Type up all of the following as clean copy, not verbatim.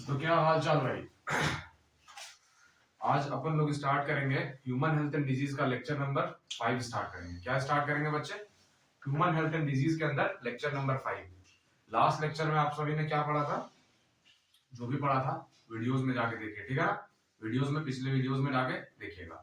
तो क्या हाल चाल भाई। आज अपन लोग स्टार्ट करेंगे ह्यूमन हेल्थ एंड डिजीज का लेक्चर नंबर 5 स्टार्ट करेंगे। क्या स्टार्ट करेंगे बच्चे? ह्यूमन हेल्थ एंड डिजीज के अंदर लेक्चर नंबर 5। लास्ट लेक्चर में आप सभी ने क्या पढ़ा था? जो भी पढ़ा था वीडियोस में जाके देखिए, ठीक है ना। वीडियोस में, पिछले वीडियोस में जाके देखिएगा।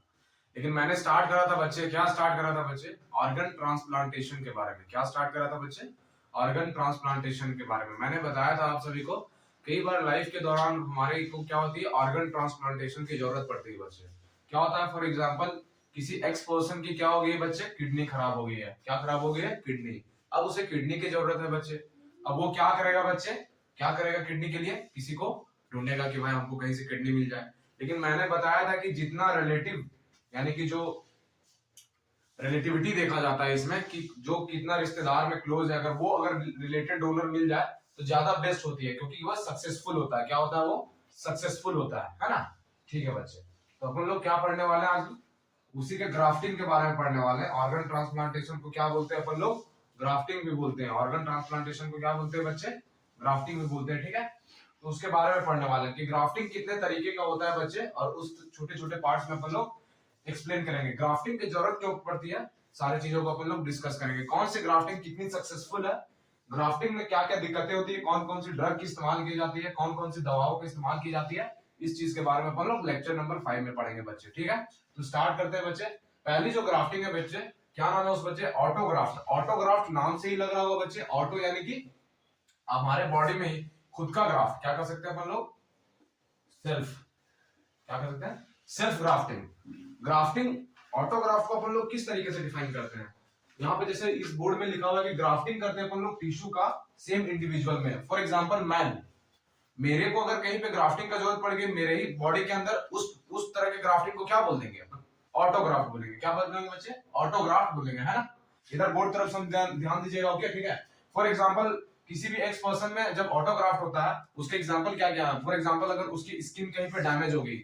लेकिन मैंने स्टार्ट करा था बच्चे, क्या स्टार्ट करा था बच्चे? ऑर्गन ट्रांसप्लांटेशन के बारे में। क्या स्टार्ट करा था बच्चे? ऑर्गन ट्रांसप्लांटेशन के बारे में। मैंने बताया था आप सभी को कई बार लाइफ के दौरान हमारे को क्या होती है, ऑर्गन ट्रांसप्लांटेशन की जरूरत पड़ती है बच्चे। क्या होता है, फॉर एग्जांपल किसी एक्स पर्सन की क्या हो गई है बच्चे? किडनी खराब हो गई है। क्या खराब हो गई है? किडनी। अब उसे किडनी की जरूरत है बच्चे। अब वो क्या करेगा बच्चे? क्या करेगा किडनी के लिए? किसी को ढूंढेगा कि भाई हमको कहीं से किडनी मिल जाए। लेकिन मैंने बताया था कि जितना रिलेटिव, यानी कि जो रिलेटिविटी देखा जाता है इसमें, कि जो कितना रिश्तेदार में क्लोज है, अगर रिलेटेड डोनर मिल जाए तो ज्यादा बेस्ट होती है, क्योंकि वह सक्सेसफुल होता है। क्या होता है? वो सक्सेसफुल होता है ना। ठीक है बच्चे, तो अपन लोग क्या पढ़ने वाले हैं आज? उसी के ग्राफ्टिंग के बारे में पढ़ने वाले हैं। ऑर्गन ट्रांसप्लांटेशन को क्या बोलते हैं अपन लोग? ग्राफ्टिंग भी बोलते हैं। ऑर्गन ट्रांसप्लांटेशन को क्या बोलते हैं बच्चे? ग्राफ्टिंग भी बोलते हैं, ठीक है। तो उसके बारे में पढ़ने वाले हैं कि ग्राफ्टिंग कितने तरीके का होता है बच्चे, और उस छोटे छोटे पार्ट्स में अपन लोग एक्सप्लेन करेंगे। ग्राफ्टिंग की जरूरत क्यों पड़ती है, सारी चीजों को अपन लोग डिस्कस करेंगे। कौन सी ग्राफ्टिंग कितनी सक्सेसफुल है, ग्राफ्टिंग में क्या क्या दिक्कतें होती है, कौन कौन सी ड्रग की इस्तेमाल की जाती है, कौन कौन सी दवाओं का इस्तेमाल की जाती है, इस चीज के बारे में अपन लोग लेक्चर नंबर 5 में पढ़ेंगे बच्चे, ठीक है। तो स्टार्ट करते हैं बच्चे। पहली जो ग्राफ्टिंग है बच्चे, क्या नाम है उस बच्चे? ऑटोग्राफ्ट। ऑटोग्राफ्ट नाम से ही लग रहा होगा बच्चे, ऑटो यानी कि हमारे बॉडी में ही खुद का ग्राफ्ट। क्या कर सकते हैं अपन लोग? सेल्फ। क्या कर सकते हैं? Self grafting. ग्राफ्टिंग, ऑटोग्राफ्ट को अपन लोग किस तरीके से डिफाइन करते हैं? यहाँ पे जैसे इस बोर्ड में लिखा हुआ है कि ग्राफ्टिंग करते हैं अपन लोग टिश्यू का सेम इंडिविजुअल में। फॉर एग्जांपल मेरे को अगर कहीं पे ग्राफ्टिंग का जरूरत पड़ गई मेरे ही बॉडी के अंदर, उस तरह के ग्राफ्टिंग को क्या बोल देंगे अपन? ऑटोग्राफ्ट बोलेंगे। क्या बोलेंगे बच्चे? ऑटोग्राफ्ट बोलेंगे, है ना। इधर बोर्ड तरफ से ध्यान दीजिएगा, ओके, ठीक है। फॉर एग्जांपल किसी भी एक्स पर्सन में जब ऑटोग्राफ्ट होता है, उसके एग्जांपल क्या क्या है? फॉर एग्जांपल अगर उसकी स्किन कहीं पे डैमेज हो गई,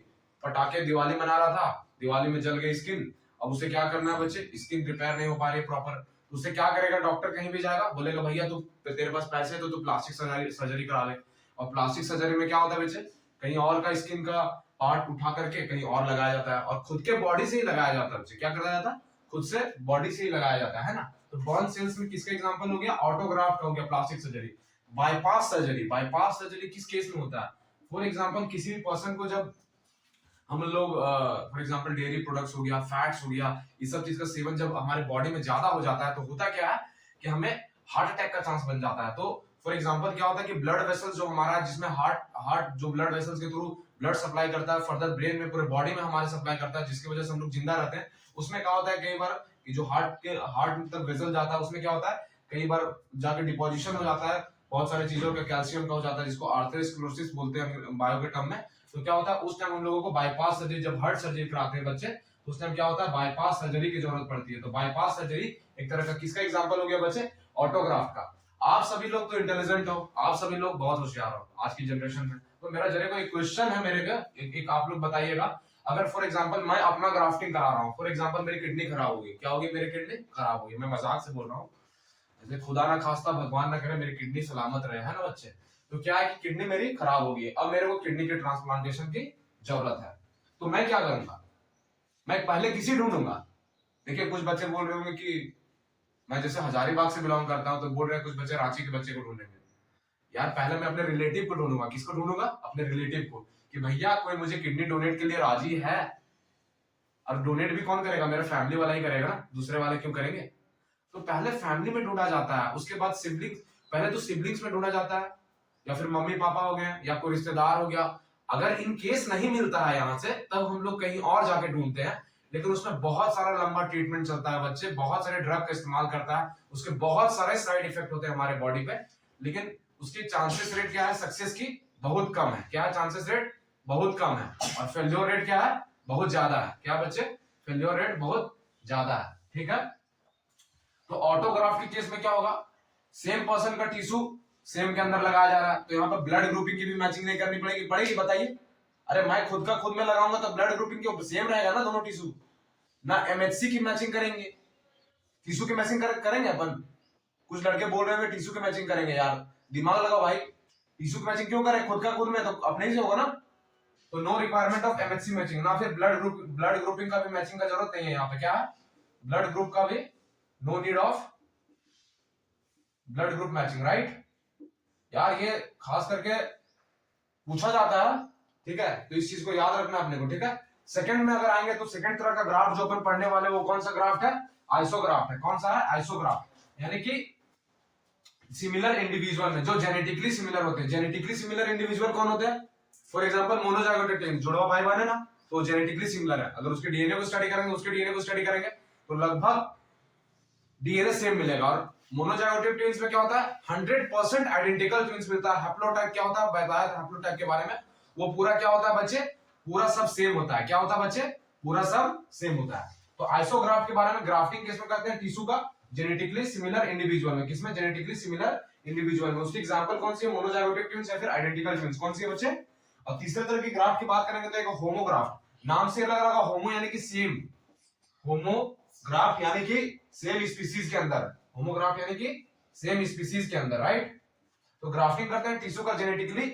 पटाखे दिवाली मना रहा था, दिवाली में जल गई स्किन, अब उसे क्या करना है बच्चे? स्किन रिपेयर नहीं हो पा रही प्रॉपर, तो उसे क्या करेगा? डॉक्टर कहीं भी जाएगा, बोलेगा भैया तू, तेरे पास पैसे है तो तू प्लास्टिक सर्जरी करा ले। और प्लास्टिक सर्जरी में क्या होता है बच्चे? कहीं और का स्किन का पार्ट उठा करके कहीं और लगाया जाता है, और खुद के बॉडी से ही लगाया जाता है बच्चे। क्या कराया जाता है? खुद से बॉडी से ही लगाया जाता है ना। तो बर्न सेल्स में किसका एग्जांपल हो गया? ऑटोग्राफ्ट हो गया, plastic surgery. Bypass surgery, bypass surgery किस केस में होता है? फॉर एग्जांपल किसी भी पर्सन को जब हम लोग फॉर एग्जांपल डेयरी प्रोडक्ट्स हो गया, फैट्स हो गया, इस सब चीज का सेवन जब हमारे बॉडी में ज्यादा हो जाता है तो होता क्या है कि हमें हार्ट अटैक का चांस बन जाता है। तो फॉर एग्जांपल क्या होता है कि ब्लड वेसल्स जो हमारा, जिसमें हार्ट जो ब्लड वेसल्स के थ्रू ब्लड सप्लाई करता है फर्दर ब्रेन में, पूरे बॉडी में हमारे सप्लाई करता है, जिसकी वजह से हम लोग जिंदा रहते हैं। उसमें क्या होता है कई बार कि जो हार्ट तक वेसल जाता है, उसमें क्या होता है कई बार जाके डिपोजिशन हो जाता है बहुत सारी चीजों का, कैल्शियम का हो जाता है, जिसको आर्थरोस्क्लेरोसिस बोलते हैं बायो के टर्म में। तो क्या होता है उस टाइम हम लोगों को बाईपास सर्जरी, जब हार्ट सर्जरी कराते हैं बच्चे, तो उस टाइम क्या होता है? बाईपास सर्जरी की जरूरत पड़ती है। तो बाईपास सर्जरी एक तरह का किसका एग्जांपल हो गया बच्चे? ऑटोग्राफ्ट का। आप सभी लोग तो इंटेलिजेंट हो, आप सभी लोग बहुत होशियार हो आज की जनरेशन में। तो मेरा जरे को एक क्वेश्चन है मेरे का, एक आप लोग बताइएगा। अगर फॉर एग्जांपल मैं अपना ग्राफ्टिंग करा रहा हूँ, फॉर एग्जांपल मेरी किडनी खराब होगी, क्या होगी? मेरी किडनी खराब होगी, मैं मजाक से बोल रहा हूँ, जैसे खुदा ना खास्ता भगवान ना करे मेरी किडनी सलामत रहे, है ना बच्चे। तो क्या है कि किडनी मेरी खराब होगी, अब मेरे को किडनी के ट्रांसप्लांटेशन की जरूरत है। तो मैं क्या करूंगा? मैं पहले किसी ढूंढूंगा। देखिए कुछ बच्चे बोल रहे होंगे कि मैं जैसे हजारीबाग से बिलोंग करता हूं, तो बोल रहे हैं कुछ बच्चे रांची के बच्चे को ढूंढेंगे। यार पहले मैं अपने रिलेटिव को ढूंढूंगा। किसको ढूंढूंगा? अपने रिलेटिव को, कि भैया कोई मुझे किडनी डोनेट के लिए राजी है। और डोनेट भी कौन करेगा? मेरा फैमिली वाला ही करेगा ना, दूसरे वाले क्यों करेंगे? तो पहले फैमिली में ढूंढा जाता है, उसके बाद सिबलिंग्स, पहले तो सिबलिंग्स में ढूंढा जाता है, या फिर मम्मी पापा हो गए, या कोई रिश्तेदार हो गया। अगर इन केस नहीं मिलता है यहाँ से, तब हम लोग कहीं और जाके ढूंढते हैं। लेकिन उसमें बहुत सारा लंबा ट्रीटमेंट चलता है बच्चे, बहुत सारे ड्रग का इस्तेमाल करता है, उसके बहुत सारे साइड इफेक्ट होते हैं हमारे बॉडी पे। लेकिन उसकी चांसेस रेट क्या है सक्सेस की? बहुत कम है। क्या है? चांसेस रेट बहुत कम है। और फेल्योर रेट क्या है? बहुत ज्यादा है। क्या बच्चे? फेल्योर रेट बहुत ज्यादा है, ठीक है। तो ऑटोग्राफ के केस में क्या होगा? सेम पर्सन का टिश्यू सेम के अंदर लगाया जा रहा है, तो यहाँ पर ब्लड ग्रुपिंग की भी मैचिंग नहीं करनी पड़ेगी बताइए। अरे मैं खुद का खुद में लगाऊंगा तो ब्लड ग्रुपिंग क्यों सेम रहेगा ना दोनों टिश्यू। ना एमएचसी की मैचिंग करेंगे, टिश्यू की मैचिंग करेंगे अपन। कुछ लड़के बोल रहे हैं टिश्यू की मैचिंग करेंगे, यार दिमाग लगाओ भाई। टिश्यू की मैचिंग क्यों करें, खुद का खुद में तो अपने ही से होगा ना, तो no requirement of MHC matching, ना फिर ब्लड ग्रुपिंग का भी मैचिंग का जरूरत नहीं है। यहाँ पे क्या है, ब्लड ग्रुप का भी no need of blood group matching, right यार, ये खास करके पूछा जाता है, ठीक है, तो इस चीज को याद रखना अपने को, ठीक है। सेकंड में अगर आएंगे तो सेकंड तरह का ग्राफ जो अपन पढ़ने वाले वो कौन सा ग्राफ है, आइसोग्राफ है। कौन सा है, आइसोग्राफ, यानी कि सिमिलर इंडिविजुअल में जो जेनेटिकली सिमिलर होते हैं। जेनेटिकली सिमिलर इंडिविजुअल कौन होते हैं, फॉर एग्जांपल मोनोजाइगोटिक ट्विन, जुड़वा भाई बहन है ना, तो जेनेटिकली सिमिलर है। अगर उसके डीएनए को स्टडी करेंगे, उसके डीएनए को स्टडी करेंगे तो लगभग डीएनए सेम मिलेगा। और मोनोजाइगोटिक ट्विन्स में क्या होता है, 100% आइडेंटिकल ट्विन्स मिलता है। हैप्लोटाइप क्या होता है, बताया था हैप्लोटाइप के बारे में, वो पूरा क्या होता है बच्चे, पूरा सब सेम होता है। क्या होता है बच्चे, पूरा सब सेम होता है। तो आइसोग्राफ के बारे में, ग्राफ्टिंग किसमें करते हैं, टिश्यू का जेनेटिकली सिमिलर इंडिविजुअल में। किसमें, जेनेटिकली सिमिलर इंडिविजुअल में। उसकी एग्जांपल कौन सी है, मोनोजाइगोटिक ट्विन्स या फिर आइडेंटिकल ट्विन्स, कौन सी है बच्चे। और तीसरे तरह की ग्राफ की बात करेंगे तो एक होमोग्राफ, नाम से लग रहा होगा होमो यानी कि सेम, होमोग्राफ यानी कि सेम स्पीसीज के अंदर, होमोग्राफ यानी कि सेम स्पीसीज के अंदर, राइट। तो ग्राफ्टिंग करते हैं टिश्यू का जेनेटिकली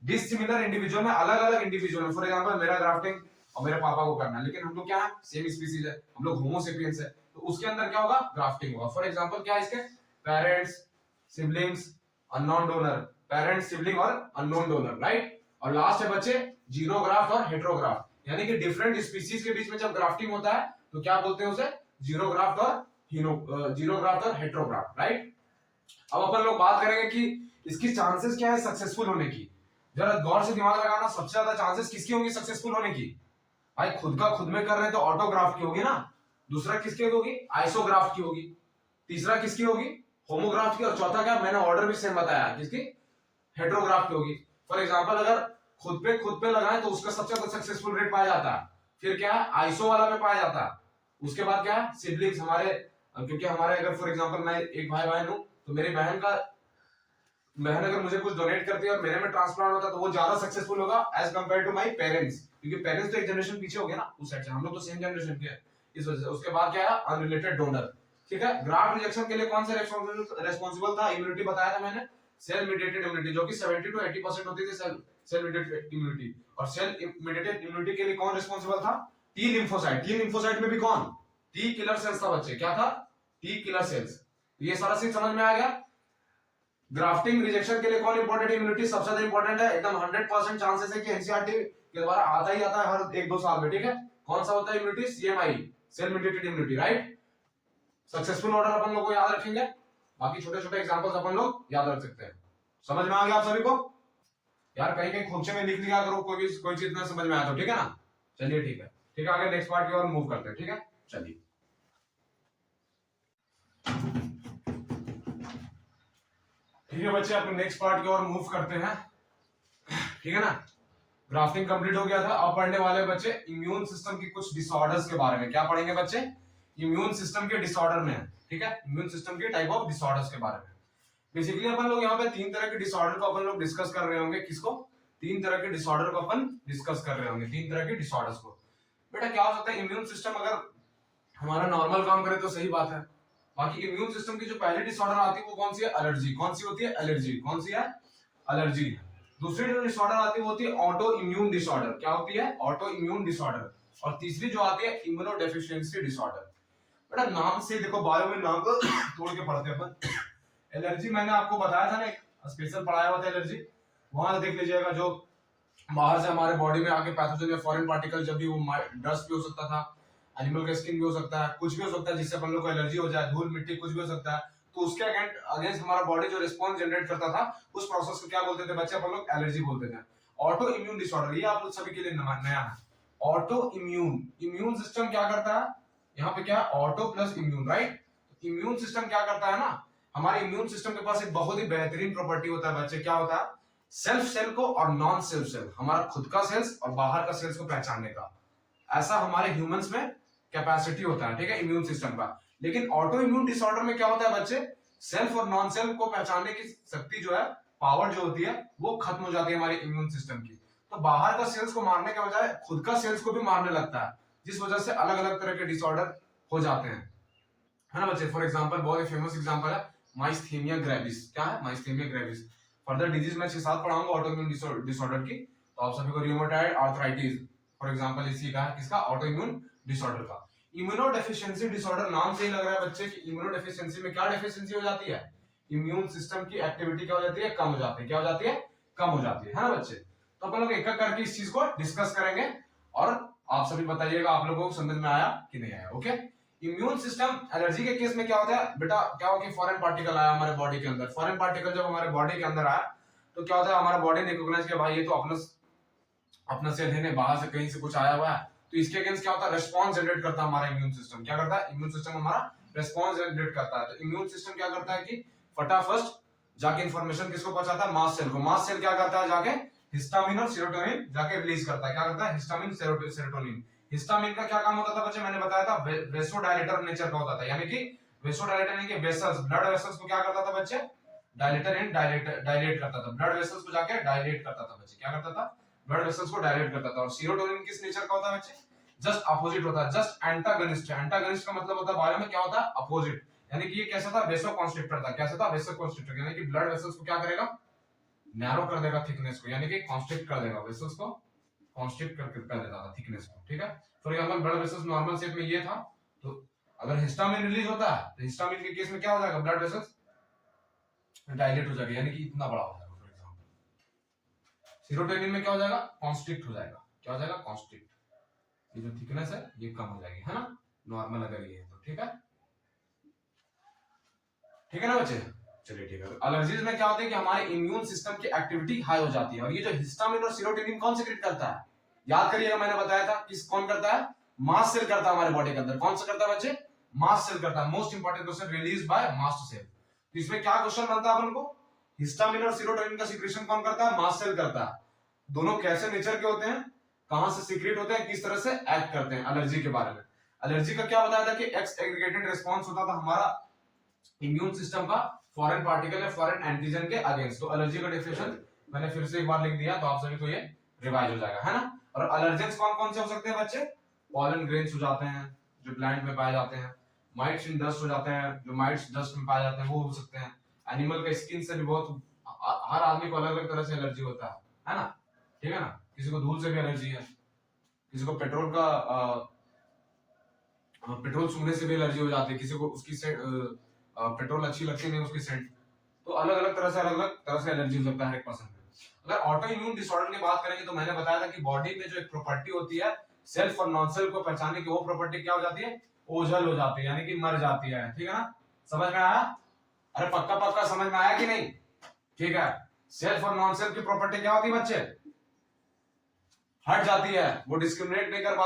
डिसिमिलर इंडिविजुअल में, अलग अलग इंडिविजुअल में। फॉर एग्जांपल मेरा ग्राफ्टिंग और मेरे पापा को करना है, लेकिन हम लोग क्या है, सेम स्पीसीज है, हम लोग होमो सेपियंस है, तो उसके अंदर क्या होगा, ग्राफ्टिंग होगा। फॉर एग्जांपल क्या है इसके, parents, siblings, unknown donor, parents, sibling और अननोन डोनर, राइट। और लास्ट है बच्चे जीनोग्राफ्ट और हेटेरोग्राफ्ट, यानी कि डिफरेंट स्पीसीज के बीच में जब ग्राफ्टिंग होता है तो क्या बोलते हैं उसे, जीनोग्राफ्ट और जीनोग्राफ्ट और हेटेरोग्राफ्ट, राइट। अब अपन लोग बात करेंगे कि इसकी चांसेस क्या है सक्सेसफुल होने की। जरा गौर से दिमाग लगाना, सबसे ज्यादा चांसेस किसकी होंगी सक्सेसफुल होने की, भाई खुद का खुद में कर रहे हैं तो ऑटोग्राफ की होगी ना, दूसरा किसकी होगी, आइसोग्राफ की होगी, तीसरा किसकी होगी, होमोग्राफ की, और चौथा क्या, मैंने ऑर्डर भी सेम बताया, किसकी, हेटेरोग्राफ की होगी। फॉर एग्जांपल अगर खुद पे लगाए तो उसका सबसे ज्यादा सक्सेसफुल रेट पाया जाता है, फिर क्या है, आइसो वाला में पाया जाता है, उसके बाद क्या है, सिबलिंग्स हमारे, क्योंकि हमारे अगर फॉर एग्जांपल मैं एक भाई बहन हूं तो मेरी बहन अगर मुझे कुछ डोनेट करती है और मेरे में ट्रांसप्लांट होता है तो वो ज्यादा सक्सेसफुल होगा as compare to my parents, क्योंकि पेरेंट्स तो एक जनरेशन पीछे हो गए ना उस साइड से, हम लोग तो सेम जनरेशन के हैं, इस वजह से। उसके बाद क्या है, अनरिलेटेड डोनर, ठीक है। ग्राफ्ट रिजेक्शन के लिए कौन सा रेस्पॉन्सिबल था, इम्यूनिटी बताया था मैंने, सेल मीडिएटेड इम्यूनिटी, जो कि 70 to 80% होती थी सेल मीडिएटेड इम्यूनिटी। और सेल मीडिएटेड इम्यूनिटी के लिए कौन रिस्पॉन्सिबल था, टी लिम्फोसाइट में भी कौन, टी किलर सेल्स था बच्चे, क्या था, टी किलर सेल्स। ये सारा चीज समझ में आ गया। ग्राफ्टिंग रिजेक्शन के लिए कौन इंपॉर्टेंट, इम्यूनिटी सबसे ज्यादा इंपॉर्टेंट है, एकदम 100% चांसेस है कि एनसीईआरटी के द्वारा आता ही आता है हर 1-2 साल में, ठीक है। कौन सा होता है immunity, CMI, cell mediated immunity, right. Successful order अपन लोग को याद रखेंगे, बाकी छोटे छोटे एग्जांपल्स अपन लोग याद रख सकते हैं। समझ में आ गया आप सभी को यार, कहीं कहीं खोपचे में लिख लिया करो, कोई चीज ना समझ में आया तो, ठीक है ना। चलिए ठीक है, ठीक है, आगे नेक्स्ट पार्ट की ओर मूव करते हैं, ठीक है, चलिए। ठीक है बच्चे, अपन नेक्स्ट पार्ट की ओर मूव करते हैं, ठीक है ना। ग्राफ्टिंग कंप्लीट हो गया था, अब पढ़ने वाले बच्चे इम्यून सिस्टम की कुछ डिसऑर्डर्स के बारे में। क्या पढ़ेंगे बच्चे, इम्यून सिस्टम के डिसऑर्डर में, ठीक है, इम्यून सिस्टम के टाइप ऑफ डिसऑर्डर्स के बारे में। बेसिकली अपन लोग यहाँ पे 3 तरह के डिसऑर्डर को अपन लोग डिस्कस कर रहे होंगे, किसको, 3 तरह के डिसऑर्डर को अपन डिस्कस कर रहे होंगे, 3 तरह के डिसऑर्डर्स को। बेटा क्या हो सकता है, इम्यून सिस्टम अगर हमारा नॉर्मल काम करे तो सही बात है, बाकी इम्यून सिस्टम की जो पहली डिसऑर्डर आती है वो कौन सी है, एलर्जी। कौन सी होती है, एलर्जी। कौन सी है, एलर्जी। दूसरी जो डिसऑर्डर आती है वो होती है ऑटो इम्यून डिसऑर्डर। क्या होती है, ऑटो इम्यून डिसऑर्डर। और तीसरी जो आती है इम्यूनोडेफिशिएंसी डिसऑर्डर। बेटा नाम से देखो, बायो में नाम को तोड़ के पढ़ते हैं अपन। एलर्जी मैंने आपको बताया था ना, एक स्पेशल पढ़ाया हुआ था एलर्जी, वहां देख लीजिएगा, जो बाहर से हमारे बॉडी में आके पैथोजन या फॉरेन पार्टिकल, जब भी वो डस्ट भी हो सकता था, एनिमल का स्किन भी हो सकता है, कुछ भी हो सकता है जिससे अपन लोग को एलर्जी हो जाए, धूल मिट्टी कुछ भी हो सकता है, तो उसके अगेंस्ट हमारा बॉडी जो रिस्पॉन्स जनरेट करता था, उस प्रोसेस को क्या बोलते थे बच्चे, अपन लोग एलर्जी बोलते थे। ऑटो इम्यून डिसऑर्डर, ये आप लोग सभी के लिए नया है। ऑटो इम्यून सिस्टम क्या करता है, यहाँ पे क्या, auto plus immune, right. Immune system क्या करता है ना, हमारे इम्यून सिस्टम के पास एक बहुत ही बेहतरीन प्रॉपर्टी होता है बच्चे, क्या होता है, सेल्फ सेल को और नॉन सेल्फ सेल, हमारा खुद का सेल्स और बाहर का सेल्स को पहचानने का, ऐसा हमारे ह्यूमंस में कैपेसिटी होता है, ठीक है, इम्यून सिस्टम का। लेकिन ऑटो इम्यून डिसऑर्डर में क्या होता है बच्चे, सेल्फ और नॉन सेल्फ को पहचानने की शक्ति जो है, पावर जो होती है, वो खत्म हो जाती है हमारे इम्यून सिस्टम की। तो बाहर का सेल्स को मारने के बजाय खुद का सेल्स को भी मारने लगता है, जिस वजह से अलग अलग तरह के डिसऑर्डर हो जाते हैं, है ना बच्चे। फॉर एग्जांपल, बहुत ही फेमस एग्जांपल है माइस्थेनिया ग्रेविस। क्या है, माइस्थेनिया ग्रेविस। फर्दर डिजीज में 6-7 पढ़ाऊंगा ऑटोइम्यून डिसऑर्डर की, तो आप सभी को रियोमेटॉइड आर्थराइटिस फॉर एग्जांपल इसी का है, किसका, ऑटोइम्यून डिसऑर्डर का। इम्यूनोडेफिशिएंसी डिसऑर्डर, नाम से ही लग रहा है बच्चे कि इम्यूनोडेफिशिएंसी में क्या डेफिशिएंसी हो जाती है, इम्यून सिस्टम की एक्टिविटी क्या हो जाती है, कम हो जाती है, क्या हो जाती है, कम हो जाती है ना बच्चे। तो अपन लोग एक एक करके इस चीज को डिस्कस करेंगे और आप सभी बताइएगा आप लोगों को समझ में आया कि नहीं आया। ओके, इम्यून सिस्टम एलर्जी के केस में क्या होता है बेटा, क्या हो कि फॉरेन पार्टिकल आया हमारे बॉडी के अंदर, फॉरेन पार्टिकल जब हमारे बॉडी के अंदर आया तो क्या होता है, हमारा बॉडी ने रिकॉग्नाइज किया भाई ये तो अपना सेल है, बाहर से कहीं से कुछ आया हुआ है, तो इसके अगेंस्ट क्या होता है, रेस्पॉन्स जनरेट करता है हमारा इम्यून सिस्टम। क्या करता है, इम्यून सिस्टम हमारा रेस्पॉन्स जनरेट करता है। तो इम्यून सिस्टम क्या करता है कि फटाफट जाके इंफॉर्मेशन किसको पहुंचाता है, मास्ट सेल को। मास्ट सेल क्या करता है, जाके हिस्टामिन और सेरोटोनिन जाके रिलीज करता है। क्या करता है, हिस्टामिन सेरोटोनिन। हिस्टामिन का क्या काम होता था बच्चे, मैंने बताया था वेसोडायलेटर नेचर का होता था, यानी कि वेसोडायलेटर यानी कि वेसल्स, ब्लड वेसल्स को क्या करता था बच्चे, डायलेटर एंड डायलेट करता था, ब्लड वेसल्स को जाके डायलेट करता था बच्चे, क्या करता था, ब्लड वेसल्स को डायलेट करता था। और सेरोटोनिन किस नेचर का होता है बच्चे, जस्ट अपोजिट होता है, जस्ट एंटागनिस्ट है। एंटागनिस्ट का मतलब होता है बायो में क्या होता है, अपोजिट, यानी कि ये कैसा था, वेसो कॉन्स्ट्रिक्टर था। कैसा था, वेसो कॉन्स्ट्रिक्टर, यानी कि ब्लड वेसल्स को क्या करेगा, नैरो कर देगा थिकनेस को, यानी कि कॉन्स्ट्रिक्ट कर देगा, वेसल्स को कॉन्स्ट्रिक्ट कर देता था थिकनेस को। ठीक है, for example blood vessels normal shape में ये था, तो अगर हिस्टामिन रिलीज होता है तो हिस्टामिन के केस में क्या हो जाएगा, ब्लड वेसल्स डायलेट हो जाएगा, यानी कि इतना बड़ा हो जाएगा। फॉर एग्जांपल सेरोटोनिन में क्या हो जाएगा, कॉन्स्ट्रिक्ट हो जाएगा, क्या हो जाएगा, कॉन्स्ट्रिक्ट, ये जो थिकनेस है ये कम हो जाएगी, है ना, नॉर्मल अगर ये है तो। ठीक है, ठीक है ना बच्चे, चलिए ठीक है। एलर्जीज में क्या होता है कि हमारे इम्यून सिस्टम की एक्टिविटी हाई हो जाती है, और ये जो हिस्टामिन और सेरोटोनिन कौन सीक्रेट करता है, याद करिएगा मैंने बताया था किस कौन करता है, मास्ट सेल करता है हमारे बॉडी के अंदर। कौन सा करता है बच्चे, मास्ट सेल करता है। Most important question, release by mast cell. तो इसमें क्या क्वेश्चन बनता है अपन को, हिस्टामिन और सेरोटोनिन का सीक्रेशन कौन करता है, मास्ट सेल करता है। दोनों कैसे नेचर के होते हैं, कहां से सीक्रेट होते हैं, किस तरह से एक्ट करते हैं। एलर्जी के बारे में, एलर्जी का क्या बताया था कि एक्स एग्रीगेटेड रिस्पॉन्स होता था हमारा इम्यून सिस्टम का फॉरेन पार्टिकल या फॉरेन एंटीजन के अगेंस्ट। तो एलर्जी का डेफिनेशन मैंने फिर से एक बार लिख दिया, तो आप सभी को ये रिवाइज हो जाएगा, है ना। और एलर्जेंस कौन कौन से हो सकते हैं बच्चे, पॉलन ग्रेन्स हो जाते हैं जो प्लांट में पाए जाते हैं, माइट्स इन डस्ट हो जाते हैं जो माइट्स डस्ट में पाए जाते हैं वो हो सकते हैं। एनिमल का स्किन से भी बहुत, हर आदमी को अलग अलग तरह से एलर्जी होता है ना, ठीक है ना। किसी को धूल से भी एलर्जी है, किसी को पेट्रोल सूंघने से भी एलर्जी हो जाती है, किसी को उसकी पेट्रोल अच्छी लगती नहीं उसकी सेंट। तो अलग अलग तरह से एलर्जी हो सकता है हर एक पर्सन में। अगर ऑटो इम्यून डिसऑर्डर की बात करेंगे तो मैंने बताया था कि बॉडी में जो एक प्रॉपर्टी होती है सेल्फ और नॉन सेल्फ को पहचानने की, वो प्रॉपर्टी क्या हो जाती है, ओझल हो जाती है, यानी कि मर जाती है। ठीक है ना, समझ में आया, अरे पक्का पक्का समझ में आया कि नहीं, ठीक है। सेल्फ और नॉन सेल्फ की प्रॉपर्टी क्या होती है बच्चे, हट जाती है, वो डिस्क्रिमिनेट नहीं कर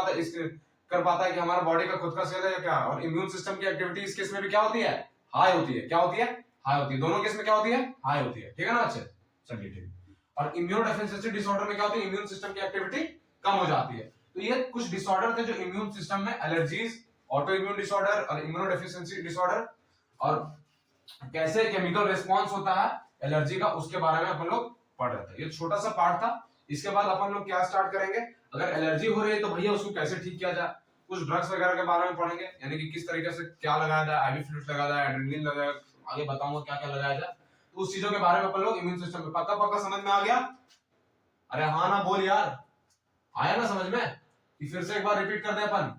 पाता है कि हमारा बॉडी का खुद का सेल है या क्या। और इम्यून सिस्टम की एक्टिविटी इस केस में भी क्या होती है, हाई होती है। क्या होती है, हाई होती है। दोनों केस में क्या होती है, हाई होती है। ठीक है ना बच्चे, चलिए ठीक। और इम्यूनोडेफिशिएंसी डिसऑर्डर में क्या होती है, इम्यून सिस्टम की एक्टिविटी कम हो जाती है। तो ये कुछ डिसऑर्डर थे जो इम्यून सिस्टम में, एलर्जीज, ऑटो इम्यून डिसऑर्डर और इम्यूनोडेफिशिएंसी डिसऑर्डर, और कैसे केमिकल रिस्पॉन्स होता है एलर्जी का, उसके बारे में अपन लोग पढ़ रहे थे। ये छोटा सा पार्ट था। इसके बाद अपन लोग क्या स्टार्ट करेंगे, अगर एलर्जी हो रही है तो भैया उसको कैसे ठीक किया जाए, कुछ ड्रग्स वगैरह के बारे में पढ़ेंगे, यानी कि किस तरीके से क्या लगाया जाए, आईवी फ्लूइड लगाया जाए, एड्रेनलिन लगाया, आगे बताऊंगा क्या क्या लगाया जाए। तो उस चीजों के बारे में अपन लोग इम्यून सिस्टम में पक्का पक्का समझ में आ गया, अरे हाँ ना बोल यार, आया ना समझ में, कि फिर से एक बार रिपीट कर दे अपन,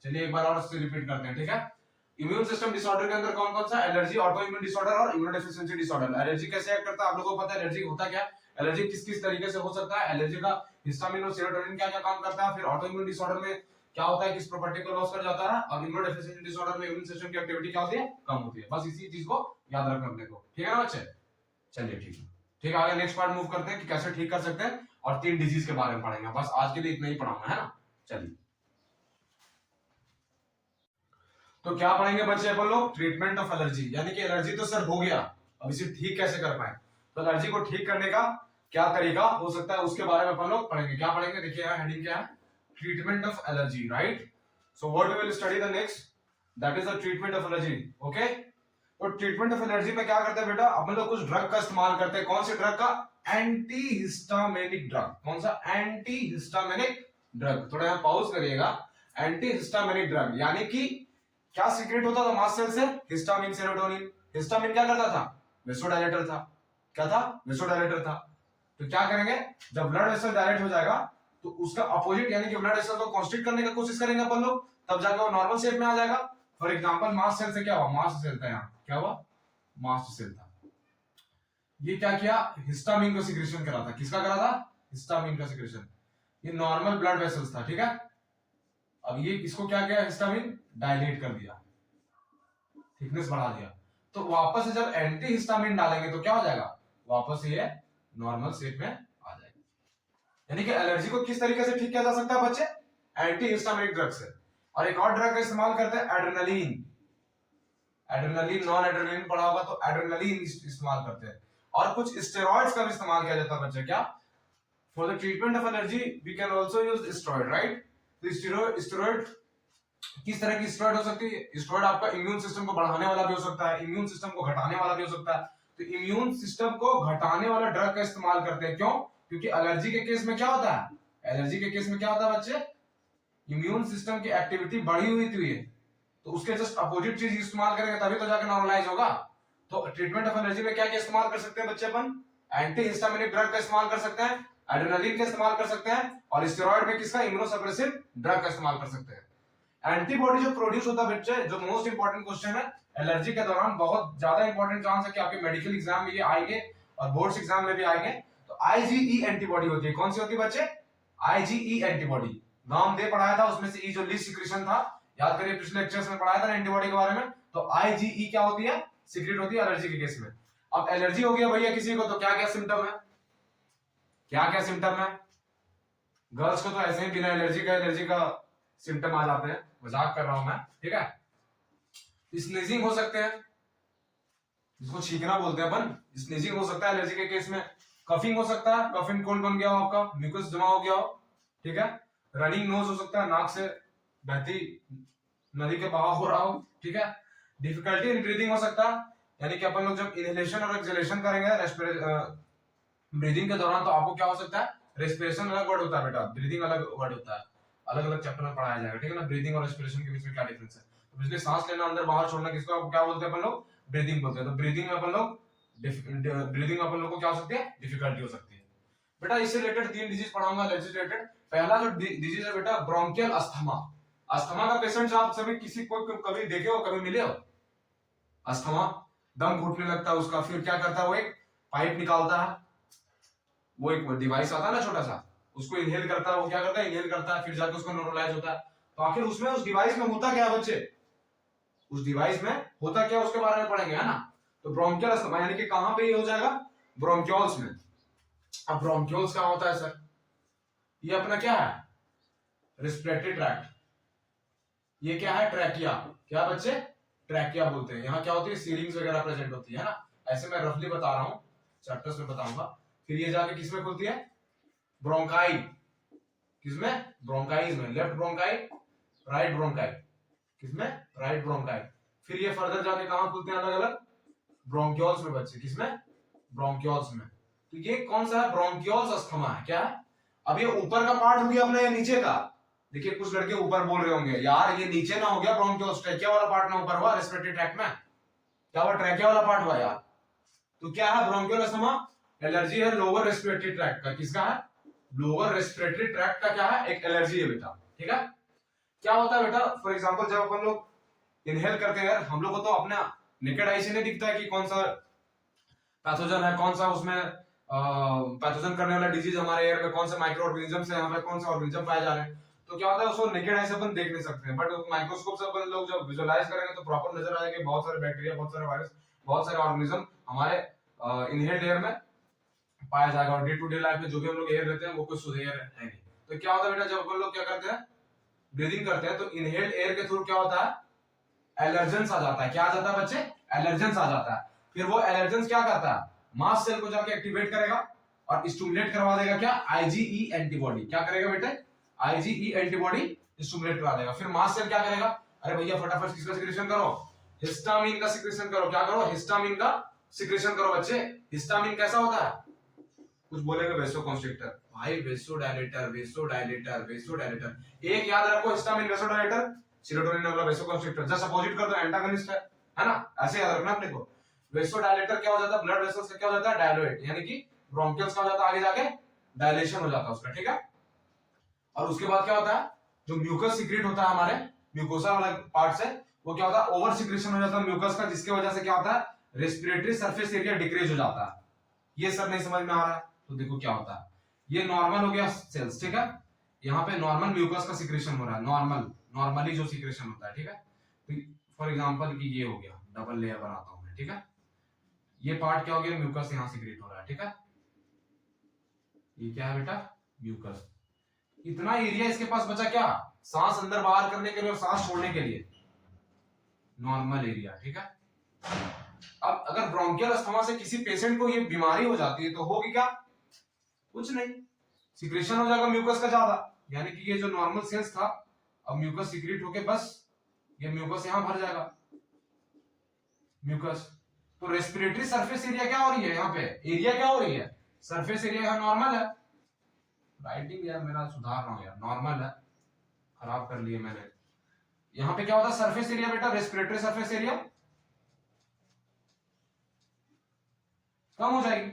चलिए एक बार और से रिपीट करते हैं, ठीक है। इम्यून सिस्टम डिसऑर्डर के अंदर कौन कौन सा, एलर्जी, ऑटो इम्यून डिसऑर्डर और इम्यूनोडेफिशिएंसी डिसऑर्डर। एलर्जी कैसे एक्ट करता है आप लोगों को पता है, एलर्जी होता क्या है, एलर्जी किस किस तरीके से हो सकता है, एलर्जी का हिस्टामिन और सेरोटोनिन क्या क्या काम करता है, फिर ऑटो इम्यून डिसऑर्डर में क्या होता है, किस प्रॉपर्टी को लॉस कर जाता है, और इम्यूनोडेफिशिएंसी डिसऑर्डर में इम्यून सिस्टम की एक्टिविटी क्या होती है, कम होती है। बस इसी चीज को याद रखना अपने को, ठीक है ना बच्चे, चलिए ठीक है। ठीक है, आगे नेक्स्ट पार्ट मूव करते हैं कि कैसे ठीक कर सकते हैं, और 3 डिजीज के बारे में पढ़ेंगे। बस आज के लिए इतना ही पढ़ाऊंगा, है ना, चलिए। तो क्या पढ़ेंगे बच्चे अपन लोग, ट्रीटमेंट ऑफ एलर्जी, यानी कि एलर्जी तो सर हो गया, अब इसे ठीक कैसे कर पाए, तो एलर्जी को ठीक करने का क्या तरीका हो सकता है उसके बारे में अपन लोग पढ़ेंगे। क्या पढ़ेंगे, देखिए यहाँ हेडिंग क्या है, treatment of allergy, right. So what we will study the next, that is the treatment of allergy. Okay, तो ट्रीटमेंट ऑफ एलर्जी में क्या करते हैं बेटा, अपन लोग कुछ ड्रग का इस्तेमाल करते हैं। कौन से ड्रग का, एंटी हिस्टामिनिक ड्रग। कौन सा, एंटी हिस्टामिनिक ड्रग, थोड़ा यहाँ पॉज करिएगा। एंटी हिस्टामिनिक ड्रग, यानी कि क्या सीक्रेट होता था मास्ट सेल से, हिस्टामिन सेरोटोनिन। हिस्टामिन क्या करता था, वेसोडायलेटर था, क्या था, वेसोडायलेटर था। तो क्या करेंगे, जब ब्लड वेसल डायलेट हो जाएगा तो उसका अपोजिट यानी कि ब्लड वेसल को कॉन्स्ट्रिक्ट करने की कोशिश करेंगे अपन लोग, तब जाकर वो नॉर्मल शेप में आ जाएगा। फॉर एग्जांपल मास्ट सेल से क्या हुआ, मास्ट सेल था, यहाँ क्या हुआ, मास्ट सेल था। ये क्या किया, हिस्टामिन को सिक्रेशन करा था। किसका करा था, हिस्टामिन का सिक्रेशन। ये नॉर्मल ब्लड वेसल्स था, ठीक है। अब ये इसको क्या किया, हिस्टामिन डायलेट कर दिया, थिकनेस बढ़ा दिया। तो वापस से जब एंटी हिस्टामिन डालेंगे तो क्या हो जाएगा, वापस से ये नॉर्मल शेप में आ जाएगा। यानी कि एलर्जी को किस तरीके से ठीक किया जा सकता है बच्चे, एंटी हिस्टामिनिक ड्रग से। और एक और ड्रग का इस्तेमाल करते हैं, एड्रेनलिन। एड्रेनलिन, नॉन एड्रेनलिन पढ़ा होगा तो एड्रेनलिन इस्तेमाल करते हैं। और कुछ स्टेरॉइड्स का भी इस्तेमाल किया जाता है बच्चे। क्या, for the treatment of allergy we can also use steroid, right. तो स्टेरॉइड किस तरह की स्टेरॉइड हो सकती है, स्टेरॉइड आपका इम्यून सिस्टम को बढ़ाने वाला भी हो सकता है, इम्यून सिस्टम को घटाने वाला भी हो सकता है। तो इम्यून सिस्टम को घटाने वाला ड्रग का इस्तेमाल करते हैं, क्यों, क्योंकि एलर्जी के केस में क्या होता है, एलर्जी के केस में क्या होता है बच्चे, इम्यून सिस्टम की एक्टिविटी बढ़ी हुई थी, तो उसके जस्ट अपोजिट चीज इस्तेमाल करेंगे तभी तो जाकर नॉर्मलाइज होगा। तो ट्रीटमेंट ऑफ एलर्जी में क्या क्या इस्तेमाल कर सकते हैं बच्चे अपन, एंटी हिस्टामिनिक ड्रग का इस्तेमाल कर सकते हैं, एड्रेनलिन का इस्तेमाल कर सकते हैं, और स्टेरॉइड में किसका, इम्यूनोसप्रेसिव ड्रग का इस्तेमाल कर सकते हैं। एंटीबॉडी जो प्रोड्यूस होता है बच्चे, जो मोस्ट इंपॉर्टेंट क्वेश्चन है एलर्जी के दौरान, बहुत ज्यादा इंपॉर्टेंट चांस है कि आपके मेडिकल एग्जाम में ये आएंगे और बोर्ड्स एग्जाम में भी आएंगे। तो आईजीई एंटीबॉडी होती है, कौन सी होती है बच्चे, आईजीई एंटीबॉडी। नाम दे पढ़ाया था, उसमें से ई जो लीस्ट सिक्रेशन था, याद करिए पिछले लेक्चर्स में पढ़ाया था एंटीबॉडी के बारे में। तो आईजीई क्या होती है, सीक्रेट होती है एलर्जी के केस में। अब एलर्जी हो गया भैया किसी को, तो क्या क्या सिम्टम है, क्या क्या सिम्टम है। गर्ल्स को तो ऐसे ही बिना एलर्जी का सिम्टम आ जाते हैं, मजाक कर रहा हूं मैं, ठीक है। स्नीजिंग हो सकते हैं, जिसको छींकना बोलते हैं अपन, स्नीजिंग हो सकता है एलर्जी के केस में। कफिंग हो सकता है, कफिंग कोल्ड बन गया हो आपका, म्यूकस जमा हो गया हो, ठीक है। रनिंग नोज हो सकता है, नाक से बहती नदी के बहाव हो रहा हो, ठीक है। डिफिकल्टी इन ब्रीदिंग हो सकता है, यानी कि अपन लोग जब इनहेलेशन और एक्सहेलेशन करेंगे ब्रीदिंग के दौरान, तो आपको क्या हो सकता है, रेस्पिरेशन अलग वर्ड होता है बेटा, ब्रीदिंग अलग वर्ड होता है, अलग अलग चैप्टर में पढ़ाया जाएगा, ठीक है ना। ब्रीदिंग और रेस्पिरेशन के बीच में क्या डिफरेंस है, तो पिछले सांस लेना, अंदर बाहर छोड़ना, किसको आप क्या बोलते हैं अपन लोग, ब्रीदिंग बोलते हैं। तो ब्रीदिंग में अपन लोग को क्या हो सकती है, डिफिकल्टी हो सकती है। बेटा इससे रिलेटेड 3 डिजीज पढ़ाऊंगा एलर्जी से रिलेटेड। पहला जो डिजीज है बेटा, ब्रोंकियल अस्थमा। अस्थमा का पेशेंट आप सभी किसी को कभी देखे हो, कभी मिले हो, अस्थमा, दम घुटने लगता है उसका, फिर क्या करता है, वो एक पाइप निकालता है, वो एक डिवाइस आता है ना छोटा सा, उसको इनहेल करता है, वो क्या करता है, इनहेल करता है, फिर जाके उसको नॉर्मलाइज होता है। तो आखिर उसमें उस डिवाइस में होता क्या है बच्चे, उस डिवाइस में होता क्या, उसके बारे में पढ़ेंगे, है ना। तो ब्रोंकियल अस्थमा यानी कि कहां पे ये हो जाएगा, ब्रोंक्यूल्स में। अब ब्रोंक्यूल्स क्या होता है सर, ये अपना क्या है, रेस्पिरेटरी ट्रैक्ट। ये क्या है, ट्रैकिया। क्या बच्चे, ट्रैकिया बोलते हैं। यहाँ क्या होती है, सीलिंग्स वगैरह प्रेजेंट होती है ना, ऐसे मैं रफली बता रहा हूँ, चैप्टर्स में बताऊंगा। फिर ये जाके किसमें खुलती है, ब्रोंकाई, किसमें, ब्रोंकाइज में, लेफ्ट ब्रोंकाई, राइट ब्रोंकाई, किसमें, राइट ब्रोंकाई। फिर ये फर्दर जाके कहां खुलते हैं, अलग अलग ब्रोंक्यूल्स में बच्चे, किसमें, ब्रोंक्यूल्स में। तो ये कौन सा है, ब्रोंक्यूल्स अस्थमा है, क्या है। अब ये ऊपर का पार्ट हो गया अपना, ये नीचे का। देखिए कुछ लड़के ऊपर बोल रहे होंगे, यार ये नीचे ना हो गया ब्रोंक्यूल्स, ट्रैकिया वाला पार्ट ना ऊपर हुआ, रेस्पिरेटरी ट्रैक्ट में क्या हुआ, ट्रैकिया वाला पार्ट हुआ यार। तो क्या है ब्रोंकियल अस्थमा, एलर्जी है लोअर रेस्पिरेटरी ट्रैक्ट का। किसका है, लोअर रेस्पिरेटरी ट्रैक्ट का क्या है, एक एलर्जी है बेटा, ठीक है। क्या होता है बेटा, फॉर एग्जांपल जब अपन लोग इनहेल करते हैं, हम लोग को तो अपना नेकेड आई से नहीं दिखता है कि कौन सा पैथोजन है, कौन सा उसमें पैथोजन करने वाला डिजीज हमारे एयर में, कौन से माइक्रो ऑर्गेनिजम्स है, हमारे कौन सा ऑर्गेनिज्म पाए जा रहे हैं। तो क्या होता है, उसको नेकेड आई से अपन देख नहीं सकते हैं, बट माइक्रोस्कोप से अपन लोग जब विजुअलाइज करेंगे तो प्रॉपर नजर आएगा कि बहुत सारे बैक्टीरिया, बहुत सारे वायरस, बहुत सारे ऑर्गेनिज्म हमारे इनहेल्ड एयर में पाया जाएगा। और डे टू डे लाइफ में जो भी हम लोग एयर लेते हैं वो कुछ शुद्ध एयर है नहीं। तो क्या होता है बेटा, जब अपन लोग क्या करते हैं, ब्रीदिंग करते हैं, तो इनहेल्ड एयर के थ्रू क्या होता है, एलर्जेंस आ जाता है। क्या आ जाता है बच्चे, एलर्जेंस आ जाता है। फिर वो एलर्जेंस क्या करता है, मास्ट सेल को जाके एक्टिवेट करेगा और स्टिमुलेट करवा देगा, क्या, आईजीई एंटीबॉडी। क्या करेगा बेटे, आईजीई एंटीबॉडी स्टिमुलेट करा देगा। फिर मास्ट सेल क्या करेगा, अरे भैया फटाफट किसका सिक्रेशन करो, हिस्टामिन का सिक्रेशन करो। क्या करो, हिस्टामिन का सिक्रेशन करो बच्चे। हिस्टामिन कैसा होता है, कुछ बोलेंगे वेसोकंस्ट्रिक्टर, भाई वेसोडायलेटर, वेसोडायलेटर, वेसोडायलेटर। एक याद रखो, हिस्टामिन वेसोडायलेटर, सेरोटोनिन वाला वेसोकंस्ट्रिक्टर। जस्ट अपोजिट कर दो, एंटागनिस्ट है ना, ऐसे याद रखना अपने को। वेसोडायलेटर क्या हो जाता है, ब्लड वेसल्स का क्या हो जाता है, डायलेट, यानी कि ब्रोंकियल्स का हो जाता है आगे जाके डायलेशन हो जाता है उसका, ठीक है। और उसके बाद क्या होता है, जो म्यूकस सीक्रेट होता है हमारे म्यूकोसा वाला पार्ट से, वो क्या होता है, ओवर सीक्रेशन हो जाता है म्यूकस का, जिसकी वजह से क्या होता है, रेस्पिरेटरी सरफेस एरिया डिक्रीज हो जाता है। ये सब नहीं समझ में आ रहा है तो देखो क्या होता है, ये नॉर्मल हो गया सेल्स, ठीक है। यहाँ पे नॉर्मल म्यूकस का सीक्रेशन हो रहा है, नॉर्मली जो सीक्रेशन होता है, ठीक है। तो फॉर एग्जांपल कि ये हो गया, डबल लेयर बनाता हूं मैं, ठीक है। ये पार्ट क्या हो गया, म्यूकस यहाँ सीक्रेट हो रहा है, ठीक है। ये क्या है बेटा, म्यूकस। इतना एरिया इसके पास बचा क्या, सांस अंदर बाहर करने के लिए और सांस छोड़ने के लिए, नॉर्मल एरिया, ठीक है। अब अगर ब्रोंकियल अस्थमा से किसी पेशेंट को ये बीमारी हो जाती है तो होगी क्या, कुछ नहीं, सिक्रेशन हो जाएगा म्यूकस का ज्यादा, यानी कि ये जो नॉर्मल सेल्स था अब म्यूकस सीक्रेट होके बस ये म्यूकस यहां भर जाएगा, म्यूकस। तो रेस्पिरेटरी सरफेस एरिया क्या हो रही है, यहाँ पे एरिया क्या हो रही है, सरफेस एरिया यहाँ नॉर्मल है, राइटिंग यार मेरा सुधार रहा हूं यार, नॉर्मल है, खराब कर लिए मैंने। यहाँ पे क्या होता है, सरफेस एरिया बेटा, रेस्पिरेटरी सरफेस एरिया कम हो जाएगी,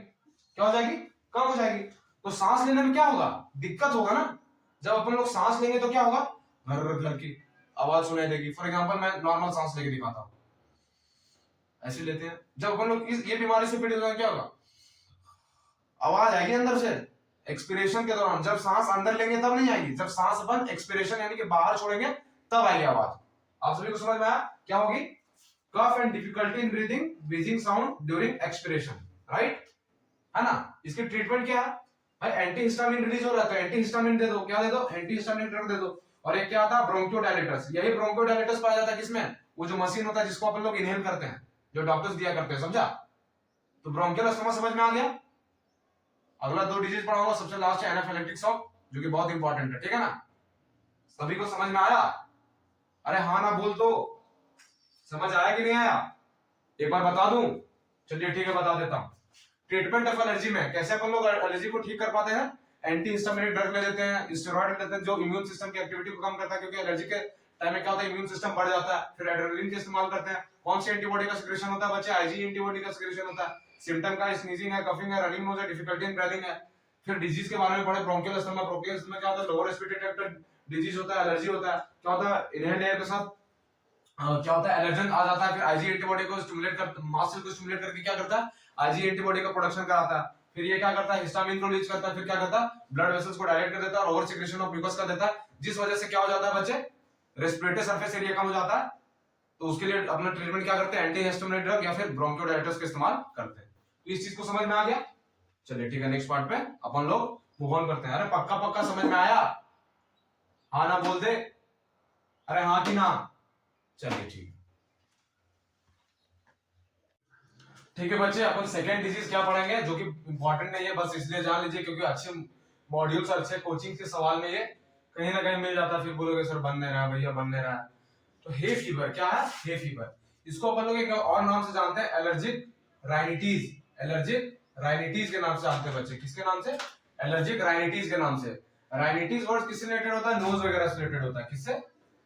क्या हो जाएगी, कम हो जाएगी। तो सांस लेने में क्या होगा, दिक्कत होगा ना, जब अपन लोग सांस लेंगे तो क्या होगा, घर घर की आवाज सुनाई देगी। फॉर एग्जांपल मैं नॉर्मल सांस लेके दिखाता हूं, ऐसे लेते हैं, जब अपन लोग ये बीमारी से पीड़ित होंगे क्या होगा, आवाज आएगी अंदर से एक्सपिरेशन के दौरान, जब सांस अंदर लेंगे तब नहीं आएगी, जब सांस अपन एक्सपिरेशन यानी कि बाहर छोड़ेंगे तब आएगी आवाज। आप सभी को समझ में आया, क्या होगी, cough and difficulty in breathing, wheezing sound during expiration, right, है ना। इसकी ट्रीटमेंट क्या है भाई, एंटीहिस्टामिन रिलीज हो रहा है, एंटीहिस्टामिन दे दो, क्या दे दो, एंटीहिस्टामिन ड्रग दे दो। और एक क्या आता है, ब्रोंकियोडायलेटर्स, यही ब्रोंकियोडायलेटर्स पाया जाता है किसमें, वो जो मशीन होता है जिसको अपन लोग इनहेल करते हैं, जो डॉक्टर्स दिया करते हैं, समझा। तो ब्रोंकियल अस्थमा समझ में आ गया। अगला 2 डिजीज पढ़ाऊंगा, सबसे लास्ट है एनाफिलेक्टिक शॉक, जो कि बहुत इंपॉर्टेंट है, ठीक है ना। सभी को समझ में आया, अरे हाँ ना बोल, तो समझ आया कि नहीं आया, एक बार बता दूं, चलिए ठीक है बता देता हूं। ट्रीटमेंट ऑफ एलर्जी में कैसे अपन लोग एलर्जी को ठीक कर पाते हैं, एंटी हिस्टामिनिक ड्रग ले लेते हैं, स्टेरॉइड लेते हैं, जो इम्यून सिस्टम की एक्टिविटी को कम करता है, क्योंकि एलर्जी के टाइम में क्या होता है, इम्यून सिस्टम बढ़ जाता है। फिर एड्रेनलिन का इस्तेमाल करते हैं, कौन सी एंटीबॉडी का सिक्रेशन होता है बच्चे, आईजी एंटीबॉडी का सिक्रेशन होता है। सिम्टम का स्नीजिंग है, कफिंग है, रनिंग नोज है, डिफिकल्टी इन ब्रीथिंग है। फिर डिजीज के बारे में पढ़े, ब्रोंकियल अस्थमा, ब्रोंकियल अस्थमा क्या होता है, लोअर रेस्पिरेटरी ट्रैक्ट डिजीज होता है, एलर्जी होता है, क्या होता है, इनहेल्ड एयर के साथ क्या होता है, एलर्जन आ जाता है। फिर आईजी एंटीबॉडी को स्टिमुलेट कर, मास्ट सेल को स्टिमुलेट करके क्या करता है, आईजी एंटीबॉडी का प्रोडक्शन कराता है। फिर ये क्या करता है, हिस्टामिन को रिलीज करता है, फिर क्या करता है, ब्लड वेसल्स को डायलेट कर देता है और ओवर सिक्रेशन ऑफ म्यूकस कर देता है, जिस वजह से क्या हो जाता है बच्चे, रेस्पिरेटरी सरफेस एरिया कम हो जाता है। तो उसके लिए अपना ट्रीटमेंट क्या करते हैं, एंटी हिस्टामिनिक ड्रग या फिर ब्रोंकियोडायलेटर्स का इस्तेमाल करते हैं। तो इस चीज को समझ में आ गया, चलिए ठीक है, नेक्स्ट पार्ट पे अपन लोग मूव ऑन करते हैं। अरे पक्का पक्का समझ में आया, हाँ ना बोल दे, अरे हाँ कि ना, चलिए ठीक ठीक है बच्चे। अपन सेकंड डिजीज क्या पढ़ेंगे, जो कि इंपॉर्टेंट नहीं है, बस इसलिए जान लीजिए क्योंकि अच्छे मॉड्यूल्स अच्छे कोचिंग के सवाल में ये कहीं ना कहीं मिल जाता है, फिर बोलोगे सर बन नहीं रहा भैया, बन नहीं रहा। तो हे फीवर क्या है, हे फीवर, इसको अपन लोग एक और नाम से जानते हैं, एलर्जिक राइनिटीज, एलर्जिक राइनिटीज के नाम से जानते हैं बच्चे, किसके नाम से, एलर्जिक राइनिटीज के नाम से। राइनिटीज वर्ड किससे रिलेटेड होता है, नोज वगैरह से रिलेटेड होता है, किससे,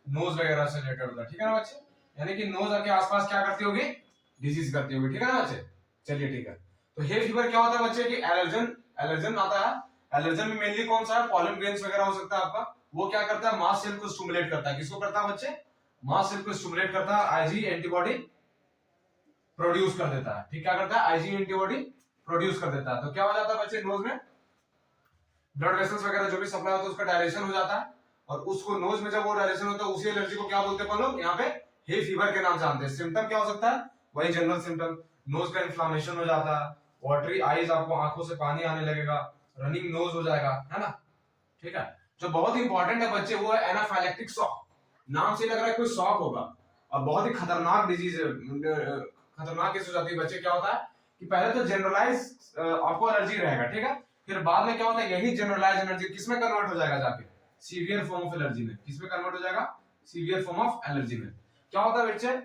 नोज वगैरह से रिलेटेड होता है, ठीक है ना बच्चे, यानी कि नोज के आसपास क्या करती होगी, डिजीज करती होगी, ठीक है ना बच्चे। चलिए ठीक है, तो हे फीवर क्या होता है बच्चे कि एलर्जन, एलर्जन आता है, एलर्जन में मेनली कौन सा है, पॉलन ग्रेन्स वगैरह हो सकता है आपका, वो क्या करता है, मास्ट सेल को स्टिमुलेट करता है, किसको करता है बच्चे, मास्ट सेल को स्टिमुलेट करता है, आईजी एंटीबॉडी प्रोड्यूस कर देता है, ठीक, क्या करता है, आईजी एंटीबॉडी प्रोड्यूस कर देता है। तो क्या हो जाता है बच्चे, नोज में ब्लड वेसल्स वगैरह जो भी सप्लाई होता है उसका डायलेशन हो जाता है, और उसको नोज में जब वो डायलेशन होता है उसी एलर्जी को क्या बोलते हैं अपन लोग, यहाँ पे हे फीवर के नाम से जानते हैं। सिम्टम क्या हो सकता है, वही जनरल सिम्टम, नोज का इन्फ्लामेशन हो जाता है, वाटरी आईज, आपको आंखों से पानी आने लगेगा, रनिंग नोज हो जाएगा, है ना, ठीक है। जो बहुत इंपॉर्टेंट है बच्चे वो है एनाफाइलेक्टिक शॉक, नाम से लग रहा है कोई शॉक होगा, और बहुत ही खतरनाक डिजीज है, खतरनाक केस हो जाती है बच्चे। क्या होता है कि पहले तो जनरलाइज आपको एलर्जी रहेगा, ठीक है, फिर बाद में क्या होता है, यही जनरलाइज एलर्जी किसमें कन्वर्ट हो जाएगा, जाके सीवियर फॉर्म ऑफ एलर्जी में, किसमें कन्वर्ट हो जाएगा, सीवियर फॉर्म ऑफ एलर्जी में। क्या होता है बच्चे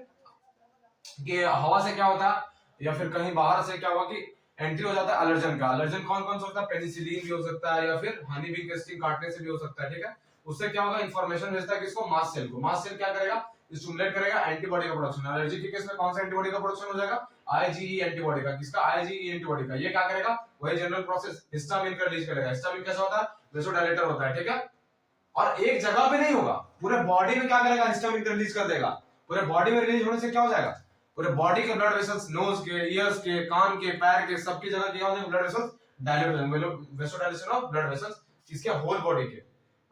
कि हवा से क्या होता है या फिर कहीं बाहर से क्या हुआ कि एंट्री हो जाता है एलर्जन का। एलर्जन कौन कौन सा होता है, पेनिसिलिन भी हो सकता है या फिर हनी बी के स्टिंग काटने से भी हो सकता है, ठीक है। उससे क्या होगा, इंफॉर्मेशन भेजता है किसको, मास्ट सेल को, मास्ट सेल क्या करेगा, स्टिमुलेट करेगा एंटीबॉडी का प्रोडक्शन। एलर्जी के केस में कौन सा एंटीबॉडी का प्रोडक्शन हो जाएगा, आईजीई एंटीबॉडी का, किसका, आईजीई एंटीबॉडी का। ये क्या करेगा, वही जनरल प्रोसेस, हिस्टामिन का रिलीज करेगा। हिस्टामिन कैसा होता है, वेसोडायलेटर होता है, ठीक है। और एक जगह पे नहीं होगा, पूरे बॉडी में क्या करेगा, हिस्टामिन का रिलीज कर देगा। पूरे बॉडी में रिलीज होने से क्या हो जाएगा, पूरे बॉडी के ब्लड वेसल्स, नोज के, ईयर्स के, कान के, पैर के, सबकी जगह क्या हो जाएंगे, ब्लड वेसल्स डायलेट हो जाएंगे, वेसोडाइलेशन ऑफ ब्लड वेसल्स, इसके होल बॉडी के।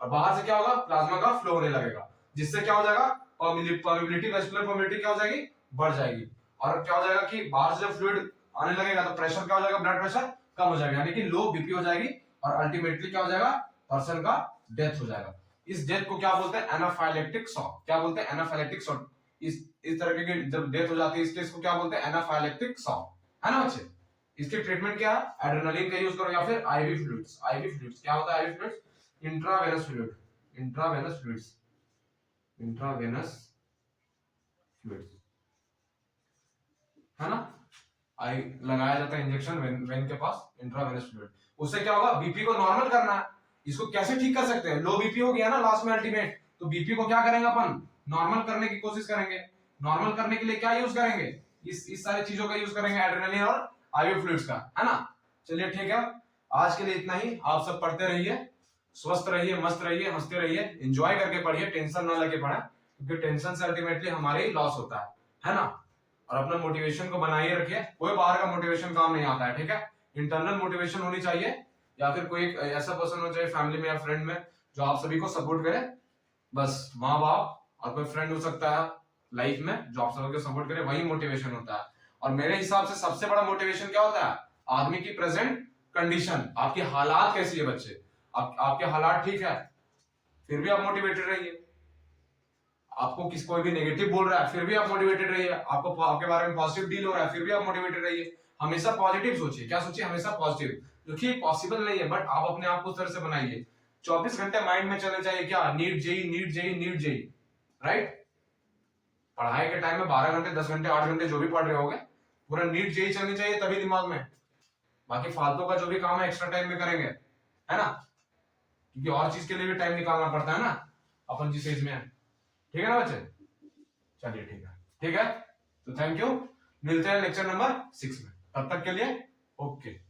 और बाहर से क्या होगा, प्लाज्मा का फ्लो होने लगेगा, जिससे क्या हो जाएगा, परमिबिलिटी, वेस्कुलर परमिबिलिटी क्या हो जाएगी, बढ़ जाएगी। और क्या हो जाएगा कि बाहर से जब फ्लूइड आने लगेगा तो प्रेशर क्या हो जाएगा, ब्लड प्रेशर कम हो जाएगा, यानी कि लो बीपी हो जाएगी। और अल्टीमेटली क्या हो जाएगा, पर्सन का डेथ हो जाएगा। इस डेथ को क्या बोलते हैं, एनाफाइलेक्टिक शॉक। क्या बोलते हैं, एनाफाइलेक्टिक शॉक। इस तरह की जब डेथ हो जाती है इस केस को क्या बोलते हैं, एनाफाइलेक्टिक शॉक, है ना बच्चे। इसकी ट्रीटमेंट क्या है, एड्रेनालिन का यूज करो या फिर आईवी फ्लूइड्स। आईवी फ्लूइड्स क्या होता है, ivy fluids, intravenous fluid, intravenous fluids, intravenous fluids, है ना। आई लगाया जाता है इंजेक्शन वेन के पास, इंट्रावेनस फ्लूइड। उससे क्या होगा, बीपी को नॉर्मल करना है। इसको कैसे ठीक कर सकते हैं, लो बीपी हो गया ना लास्ट में अल्टीमेट, तो बीपी को क्या करेंगे अपन, नॉर्मल करने की कोशिश करेंगे। नॉर्मल करने के लिए क्या यूज करेंगे, इस सारी चीजों का यूज करेंगे, एड्रेनालिन और आईवी फ्लूइड्स का, है ना। चलिए ठीक है, आज के लिए इतना ही। आप सब पढ़ते रहिए, स्वस्थ रहिए, मस्त रहिए, हंसते रहिए, एंजॉय करके पढ़िए, टेंशन ना लेके पढ़े, क्योंकि टेंशन से अल्टीमेटली हमारे ही लॉस होता है ना। और अपना मोटिवेशन को बनाइए रखिए, कोई बाहर का मोटिवेशन काम नहीं आता है, ठीक है। इंटरनल मोटिवेशन होनी चाहिए, या फिर कोई ऐसा पर्सन होना चाहिए फैमिली में या फ्रेंड में जो आप सभी को सपोर्ट करे। बस माँ बाप और कोई फ्रेंड हो सकता है लाइफ में जो आप सभी को सपोर्ट करे, वही मोटिवेशन होता है। और मेरे हिसाब से सबसे बड़ा मोटिवेशन क्या होता है, आदमी की प्रेजेंट कंडीशन, आपकी हालात कैसी है बच्चे, आपके हालात ठीक है फिर भी आप मोटिवेटेड रहिए। आपको कोई भी नेगेटिव बोल रहा है फिर भी आप मोटिवेटेड रहिए, आपको आपके बारे में पॉजिटिव डील हो रहा है फिर भी आप मोटिवेटेड रहिए। हमेशा पॉजिटिव सोचिए, क्या सोचिए, हमेशा पॉजिटिव, जो कि पॉसिबल नहीं है, बट आप अपने आप को उस तरह से बनाइए। 24 घंटे माइंड में चले जाइए क्या, NEET JEE, NEET JEE, NEET JEE, right. पढ़ाई के टाइम में 12 घंटे, 10 घंटे, 8 घंटे जो भी पढ़ रहे होगे, पूरा नीट जेई चलनी चाहिए तभी दिमाग में। बाकी फालतू का जो भी काम है एक्स्ट्रा टाइम में करेंगे, है ना, क्योंकि और चीज के लिए भी टाइम निकालना पड़ता है ना अपन जिस एज में है, ठीक है ना बच्चे। चलिए ठीक है, ठीक है, तो थैंक यू, मिलते हैं लेक्चर नंबर 6 में, तब तक के लिए ओके।